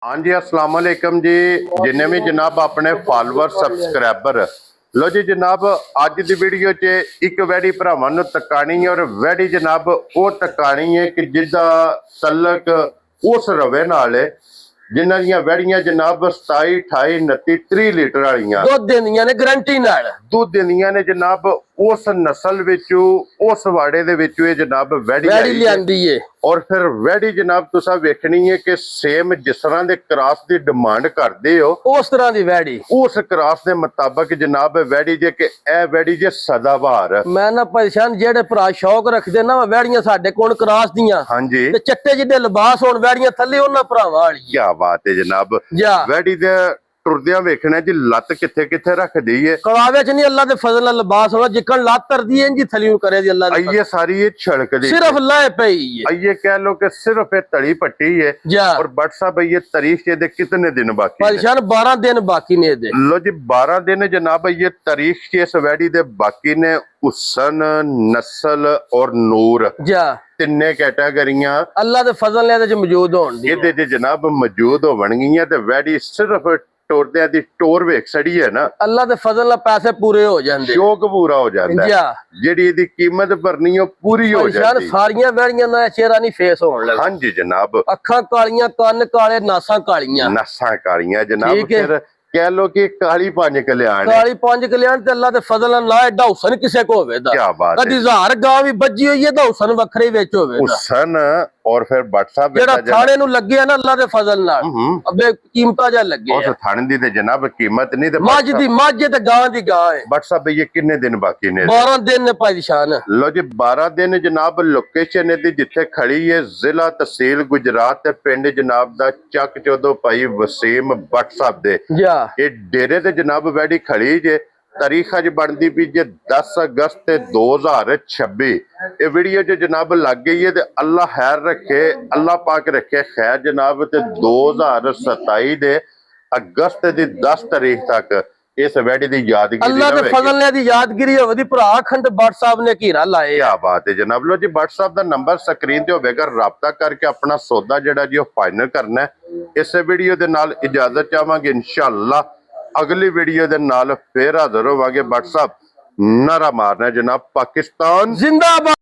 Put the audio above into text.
हाँ जी, अस्सलाम वालेकुम जी। जिन्ने भी जनाब अपने फॉलोअर सबसक्राइबर लो जी जनाब, अज की वीडियो च एक वैडी भरावां नूं तकानी है और वैडी जनाब वो तकानी है कि जिसका तलक उस रवे नाल है जिन्हां दियां वैड़ियां जनाब 27, 28, 29, 30 लीटर वालियां दुध देंदियां ने गारंटी नाल दुध दिंदियां ने जनाब। उस नस्ल विचों उस वाड़े दे विचों ये जनाब वैड़ी वैड़ी आई है। लियांदी है और फिर वैड़ी जनाब तुसा वेखनी है कि सेम जिस तरह के क्रॉस की डिमांड करते हो उस तरह की वैड़ी उस क्रॉस के मुताबिक जनाब वैड़ी जे कि ए वैड़ी जे सदाबहार। मैं ना परेशान जेड़े भरा शौक रखते ना वैड़ियां साडे कोल क्रॉस दियां हाँ जी, ते चट्टे जिडे लिबास होण वैड़ियां थल्ले उन्हां भरावां वाली क्या बात है जनाब। जा वैड़ी दे टुरदियां वेखना जी लत किथे किथे रख दी है। कवावे च नहीं अल्लाह दे फजल नाल लिबास होना जिकन लत तरदी है इंजी थलियों करे दी अल्लाह दे आइए सारी ये छड़क दी सिर्फ लाए पई है आइए कह लो कि सिर्फ ये तड़ी पट्टी है। जा और बट साहब ये तारीख के दे कितने दिन बाकी है? परेशान 12 दिन बाकी ने दे लो जी 12 दिन जनाब। ये तारीख के इस वैड़ी दे बाकी ने हुसन, नस्ल और नूर जा तिन्ने कैटेगरियां अल्लाह दे फजल ने च मौजूद होण दी ये जनाब मौजूद होवणगियां ते वैड़ी सिर्फ टोरदियां दी टोर वेख सड़ी है ना अल्लाह दे फजल नाल पैसे पूरे हो जांदे शौक पूरा हो जाता है। जा जेड़ी इहदी कीमत भरनी है पूरी हो परेशान जाती है। सारियां वैड़ियां ना चेहरा नहीं फेस होण लगा हाँ जी जनाब, अखां कालियां कन्न काले नासां कालियां नस्सां कालियां जनाब। ठीक है। फिर कह लो कि काली पंज कल्याण है। काली पंज कल्याण ते अल्लाह दे फजल नाल ना एडा हुसन किसे को होवे दा क्या बात कदी है। जार गां भी बज्जी होई है दा हुसन वखरे विच होवे दा हुसन और फिर बट साहब जेड़ा थाने नु लगे ना अल्लाह दे फजल नाल अबे कीमता जा लगे उस थाने दी ते जनाब कीमत नहीं ते मज दी मज ते गां दी गां है बट साहब ये किन्ने दिन बाकी ने? 12 दिन ने परेशान लो जी 12 दिन जनाब। लोकेशन दी जिथे खड़ी है जिला तहसील गुजरात ते पिंड जनाब दा चक चौधो भाई वसीम बट साहब दे जा ये डेरे ते जनाब वैड़ी खड़ी जे। तारीख अज बनती पी जे 10 अगस्त 2026। ये वीडियो जो जनाब लग गई है ते अल्लाह खैर रखे, अल्लाह पाक रखे खैर जनाब। ते 2027 दे अगस्त दी 10 तारीख तक इस वैड़ी दी यादगिरी अल्लाह दे फजल ने दी यादगिरी होवे दी भरा खंड बट साहब ने घेरा लाए क्या बात है जनाब। लो जी बट साहब दा नंबर स्क्रीन ते होवेगा, राबता करके अपना सौदा जेड़ा जी फाइनल करना है। इस वीडियो दे नाल इजाजत चाहांगे, इंशाअल्लाह अगली वीडियो दे नाल फिर हाजिर होवांगे। बट साहब नारा मारना जनाब, पाकिस्तान जिंदाबाद।